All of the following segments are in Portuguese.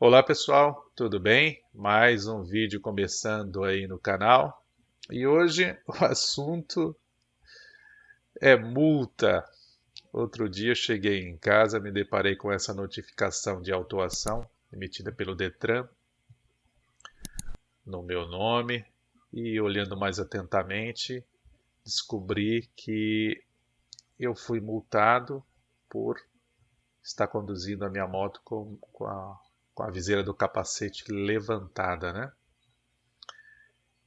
Olá pessoal, tudo bem? Mais um vídeo começando aí no canal. E hoje o assunto é multa. Outro dia eu cheguei em casa, me deparei com essa notificação de autuação emitida pelo Detran no meu nome e olhando mais atentamente, descobri que eu fui multado por estar conduzindo a minha moto com a viseira do capacete levantada, né?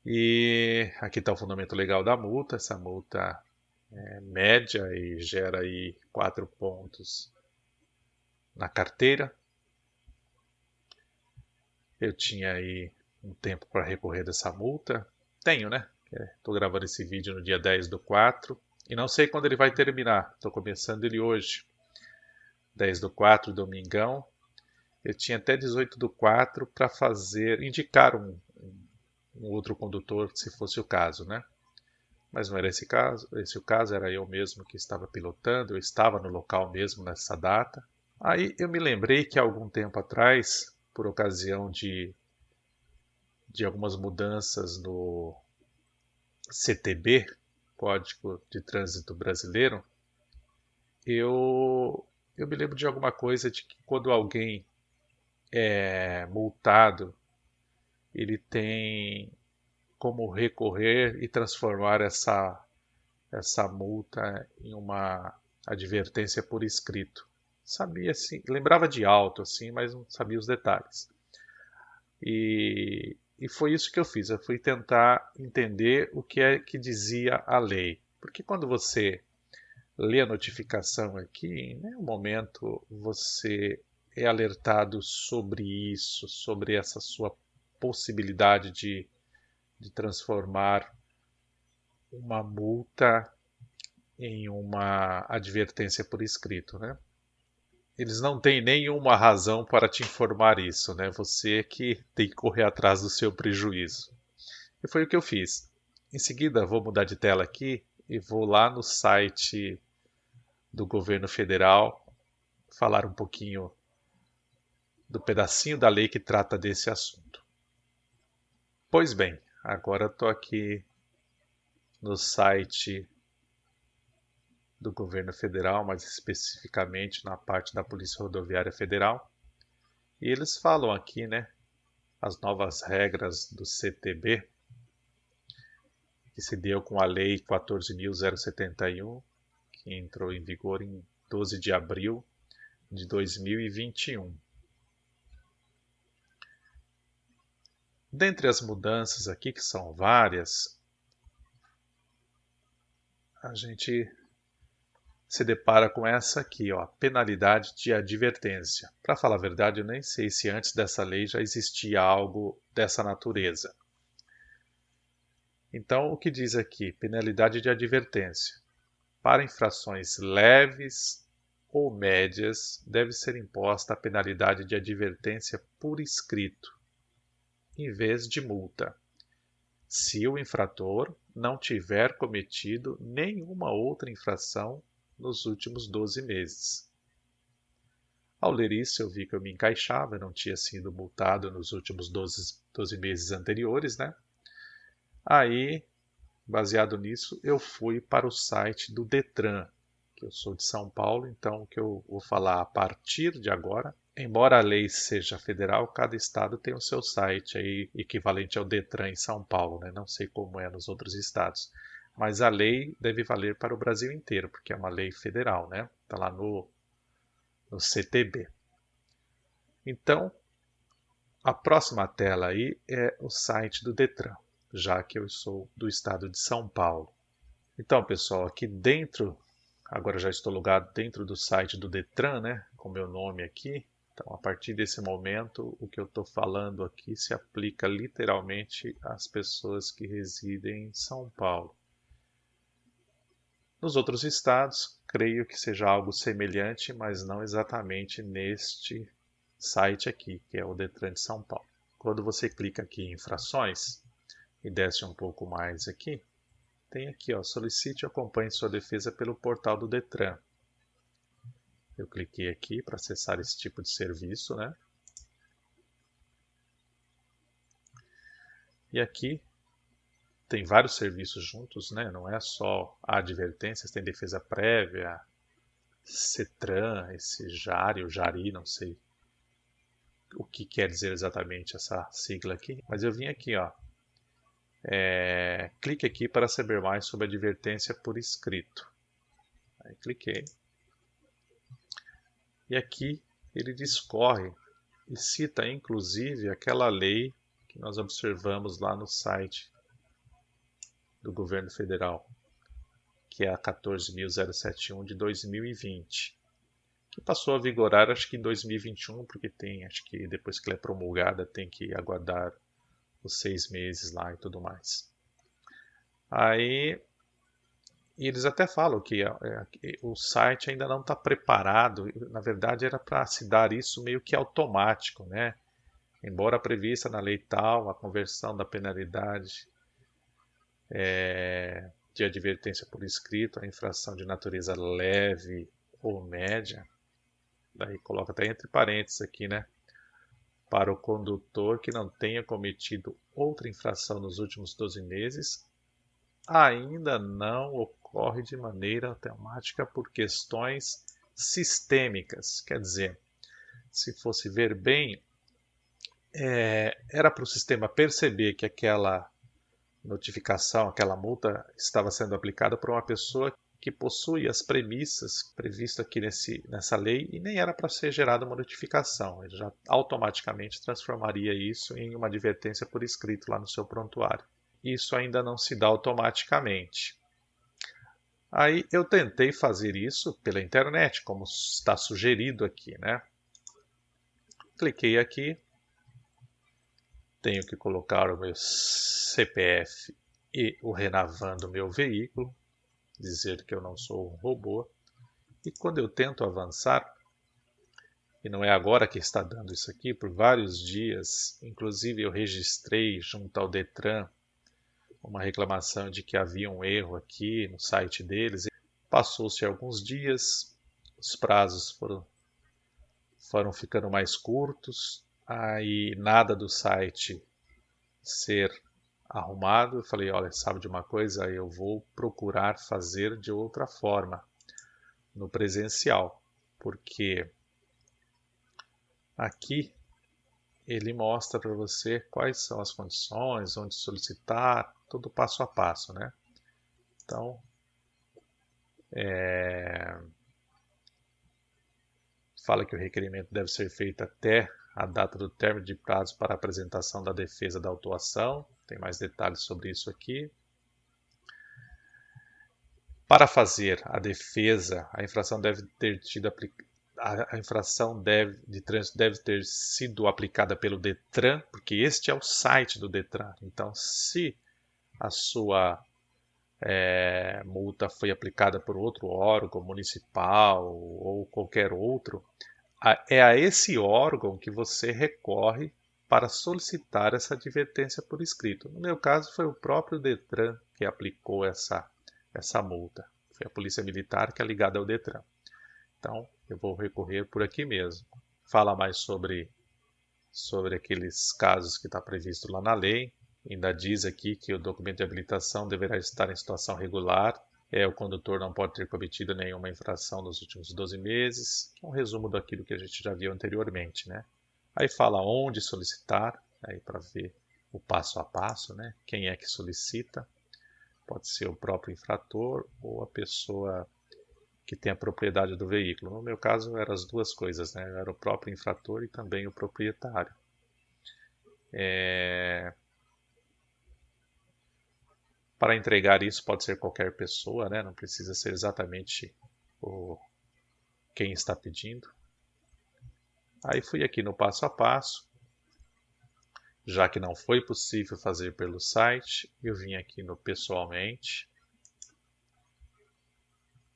E aqui está o fundamento legal da multa. Essa multa é média e gera aí 4 pontos na carteira. Eu tinha aí um tempo para recorrer dessa multa. Tenho, né? Estou gravando esse vídeo no dia 10 do 4 e não sei quando ele vai terminar. Estou começando ele hoje, 10 do 4, domingão. Eu tinha até 18 do 4 para indicar um outro condutor, se fosse o caso, né? Mas não era esse o caso, era eu mesmo que estava pilotando, eu estava no local mesmo nessa data. Aí eu me lembrei que há algum tempo atrás, por ocasião de algumas mudanças no CTB, Código de Trânsito Brasileiro, eu me lembro de alguma coisa de que quando alguém é multado, ele tem como recorrer e transformar essa multa em uma advertência por escrito. Sabia assim, lembrava de alto assim, mas não sabia os detalhes. E foi isso que eu fiz. Eu fui tentar entender o que é que dizia a lei, porque quando você lê a notificação aqui, em nenhum momento você é alertado sobre isso, sobre essa sua possibilidade de transformar uma multa em uma advertência por escrito, né? Eles não têm nenhuma razão para te informar isso, né? Você é que tem que correr atrás do seu prejuízo. E foi o que eu fiz. Em seguida, vou mudar de tela aqui e vou lá no site do governo federal falar um pouquinho do pedacinho da lei que trata desse assunto. Pois bem, agora estou aqui no site do governo federal, mais especificamente na parte da Polícia Rodoviária Federal. E eles falam aqui, né, as novas regras do CTB, que se deu com a Lei 14.071, que entrou em vigor em 12 de abril de 2021. Dentre as mudanças aqui, que são várias, a gente se depara com essa aqui, ó, penalidade de advertência. Para falar a verdade, eu nem sei se antes dessa lei já existia algo dessa natureza. Então, o que diz aqui? Penalidade de advertência. Para infrações leves ou médias, deve ser imposta a penalidade de advertência por escrito, em vez de multa, se o infrator não tiver cometido nenhuma outra infração nos últimos 12 meses. Ao ler isso, eu vi que eu me encaixava, eu não tinha sido multado nos últimos 12 meses anteriores, né? Aí, baseado nisso, eu fui para o site do Detran, que eu sou de São Paulo, então o que eu vou falar a partir de agora, embora a lei seja federal, cada estado tem o seu site aí equivalente ao Detran em São Paulo, né? Não sei como é nos outros estados, mas a lei deve valer para o Brasil inteiro, porque é uma lei federal, né? Está lá no CTB. Então, a próxima tela aí é o site do Detran, já que eu sou do estado de São Paulo. Então, pessoal, aqui dentro, agora já estou logado dentro do site do Detran, né, com meu nome aqui. Então, a partir desse momento, o que eu estou falando aqui se aplica literalmente às pessoas que residem em São Paulo. Nos outros estados, creio que seja algo semelhante, mas não exatamente neste site aqui, que é o Detran de São Paulo. Quando você clica aqui em infrações e desce um pouco mais aqui, tem aqui, ó, solicite e acompanhe sua defesa pelo portal do Detran. Eu cliquei aqui para acessar esse tipo de serviço, né? E aqui tem vários serviços juntos, né? Não é só a advertências, tem defesa prévia, CETRAN, esse JARI, o JARI, não sei o que quer dizer exatamente essa sigla aqui, mas eu vim aqui, ó. Clique aqui para saber mais sobre a advertência por escrito. Aí cliquei. E aqui ele discorre e cita inclusive aquela lei que nós observamos lá no site do governo federal, que é a 14.071 de 2020, que passou a vigorar acho que em 2021, porque acho que depois que ela é promulgada tem que aguardar os 6 meses lá e tudo mais. Aí eles até falam que o site ainda não está preparado, na verdade era para se dar isso meio que automático, né? Embora prevista na lei tal, a conversão da penalidade de advertência por escrito, a infração de natureza leve ou média, daí coloca até entre parênteses aqui, né? Para o condutor que não tenha cometido outra infração nos últimos 12 meses, ainda não ocorre de maneira automática por questões sistêmicas. Quer dizer, se fosse ver bem, era para o sistema perceber que aquela notificação, aquela multa estava sendo aplicada por uma pessoa que possui as premissas previstas aqui nessa lei e nem era para ser gerada uma notificação. Ele já automaticamente transformaria isso em uma advertência por escrito lá no seu prontuário. Isso ainda não se dá automaticamente. Aí eu tentei fazer isso pela internet, como está sugerido aqui, né? Cliquei aqui, tenho que colocar o meu CPF e o Renavan do meu veículo, dizer que eu não sou um robô. E quando eu tento avançar, e não é agora que está dando isso aqui, por vários dias, inclusive eu registrei junto ao Detran uma reclamação de que havia um erro aqui no site deles. Passou-se alguns dias, os prazos foram ficando mais curtos, aí nada do site ser arrumado. Eu falei, olha, sabe de uma coisa? Eu vou procurar fazer de outra forma, no presencial, porque aqui ele mostra para você quais são as condições, onde solicitar, tudo passo a passo, né? Então, fala que o requerimento deve ser feito até a data do término de prazo para apresentação da defesa da autuação. Tem mais detalhes sobre isso aqui. Para fazer a defesa, a infração deve ter tido a infração de trânsito deve ter sido aplicada pelo Detran, porque este é o site do Detran. Então, se a sua multa foi aplicada por outro órgão municipal ou qualquer outro, é a esse órgão que você recorre para solicitar essa advertência por escrito. No meu caso, foi o próprio Detran que aplicou essa multa. Foi a Polícia Militar que é ligada ao Detran. Então, eu vou recorrer por aqui mesmo. Fala mais sobre aqueles casos que está previsto lá na lei. Ainda diz aqui que o documento de habilitação deverá estar em situação regular. O condutor não pode ter cometido nenhuma infração nos últimos 12 meses. É um resumo daquilo que a gente já viu anteriormente, né? Aí fala onde solicitar, aí para ver o passo a passo, né? Quem é que solicita. Pode ser o próprio infrator ou a pessoa que tem a propriedade do veículo. No meu caso, eram as duas coisas, né? Era o próprio infrator e também o proprietário. Para entregar isso pode ser qualquer pessoa, né? Não precisa ser exatamente quem está pedindo. Aí fui aqui no passo a passo. Já que não foi possível fazer pelo site, eu vim aqui no pessoalmente.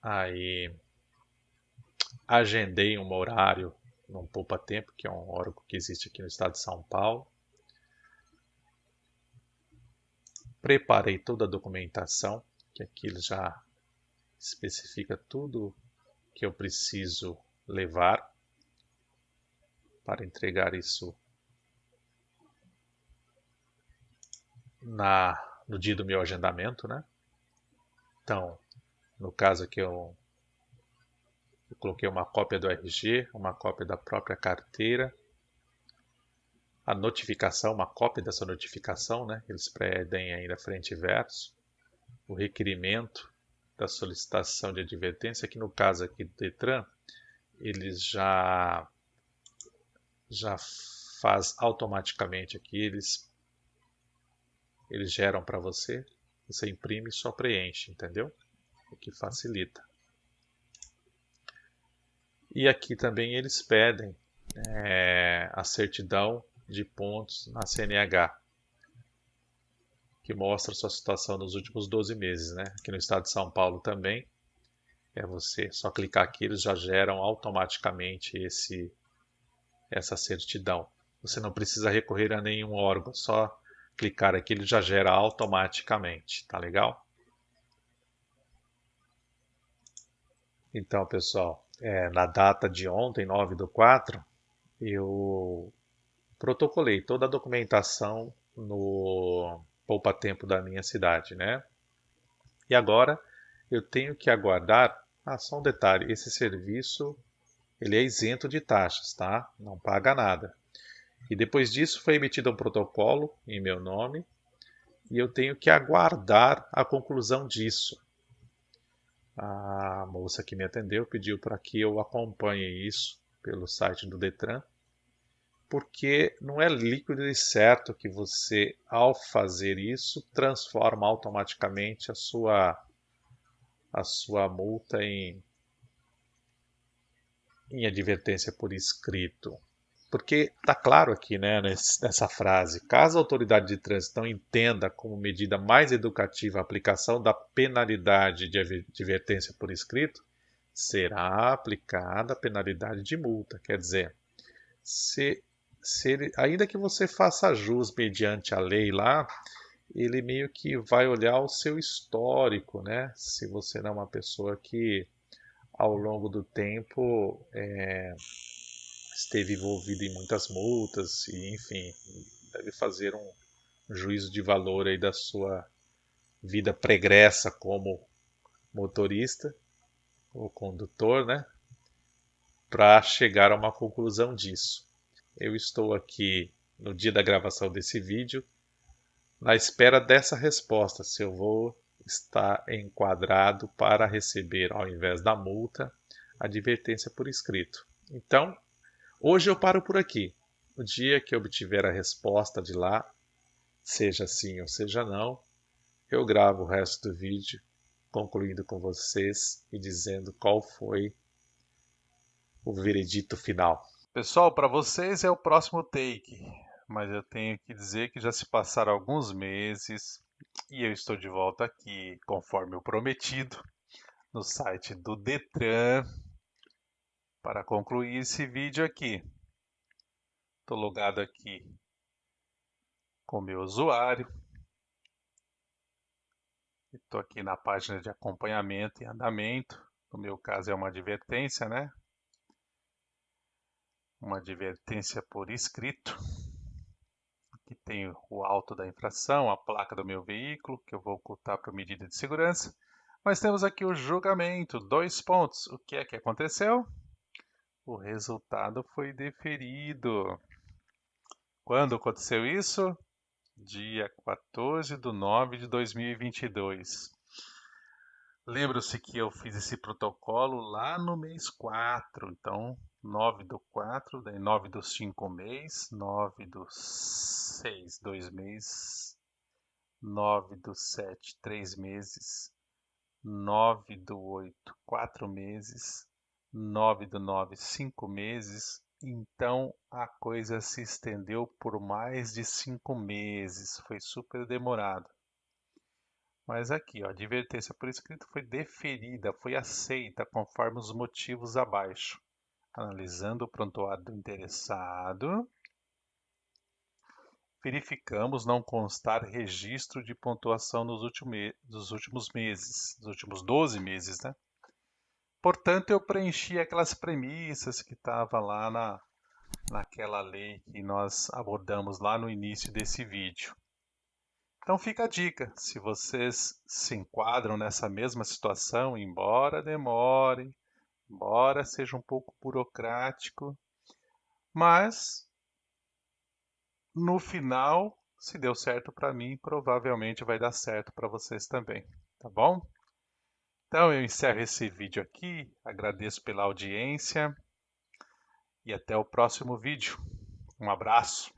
Aí agendei um horário no Poupa Tempo, que é um órgão que existe aqui no estado de São Paulo. Preparei toda a documentação, que aqui ele já especifica tudo que eu preciso levar para entregar isso no dia do meu agendamento, né? Então, no caso aqui eu coloquei uma cópia do RG, uma cópia da própria carteira, a notificação, uma cópia dessa notificação, né? Eles pedem ainda frente e verso, o requerimento da solicitação de advertência, que no caso aqui do Detran, eles já faz automaticamente aqui, eles geram para você imprime e só preenche, entendeu? O que facilita. E aqui também eles pedem a certidão de pontos na CNH, que mostra sua situação nos últimos 12 meses, né? Aqui no estado de São Paulo também, você só clicar aqui, eles já geram automaticamente essa certidão. Você não precisa recorrer a nenhum órgão, só clicar aqui, ele já gera automaticamente, tá legal? Então, pessoal, na data de ontem, 9/4, eu protocolei toda a documentação no Poupa Tempo da minha cidade, né? E agora eu tenho que aguardar. Só um detalhe, esse serviço ele é isento de taxas, tá? Não paga nada. E depois disso foi emitido um protocolo em meu nome e eu tenho que aguardar a conclusão disso. A moça que me atendeu pediu para que eu acompanhe isso pelo site do Detran, porque não é líquido e certo que você, ao fazer isso, transforma automaticamente a sua multa em advertência por escrito. Porque está claro aqui, né, nessa frase, caso a autoridade de trânsito não entenda como medida mais educativa a aplicação da penalidade de advertência por escrito, será aplicada a penalidade de multa. Quer dizer, ainda que você faça jus mediante a lei lá, ele meio que vai olhar o seu histórico, né? Se você não é uma pessoa que ao longo do tempo esteve envolvido em muitas multas e, enfim, deve fazer um juízo de valor aí da sua vida pregressa como motorista ou condutor, né? Para chegar a uma conclusão disso. Eu estou aqui no dia da gravação desse vídeo na espera dessa resposta, se eu vou estar enquadrado para receber, ao invés da multa, a advertência por escrito. Então, hoje eu paro por aqui. No dia que eu obtiver a resposta de lá, seja sim ou seja não, eu gravo o resto do vídeo, concluindo com vocês e dizendo qual foi o veredito final. Pessoal, para vocês é o próximo take, mas eu tenho que dizer que já se passaram alguns meses e eu estou de volta aqui, conforme o prometido, no site do Detran para concluir esse vídeo aqui. Estou logado aqui com o meu usuário. Estou aqui na página de acompanhamento e andamento. No meu caso é uma advertência, né? Uma advertência por escrito. Aqui tem o auto da infração, a placa do meu veículo, que eu vou ocultar por medida de segurança. Mas temos aqui o julgamento, 2 pontos. O que é que aconteceu? O resultado foi deferido. Quando aconteceu isso? Dia 14/9/2022. Lembro-se que eu fiz esse protocolo lá no mês 4, então 9/4, daí 9/5 mês, 9/6 2 meses, 9/7 3 meses, 9/8 4 meses, 9/9 5 meses. Então a coisa se estendeu por mais de 5 meses, foi super demorado. Mas aqui, ó, a advertência por escrito foi deferida, foi aceita conforme os motivos abaixo. Analisando o prontuário do interessado, verificamos não constar registro de pontuação dos últimos meses, dos últimos 12 meses, né? Portanto, eu preenchi aquelas premissas que estavam lá naquela lei que nós abordamos lá no início desse vídeo. Então fica a dica, se vocês se enquadram nessa mesma situação, embora demore, embora seja um pouco burocrático, mas no final, se deu certo para mim, provavelmente vai dar certo para vocês também, tá bom? Então eu encerro esse vídeo aqui, agradeço pela audiência e até o próximo vídeo. Um abraço!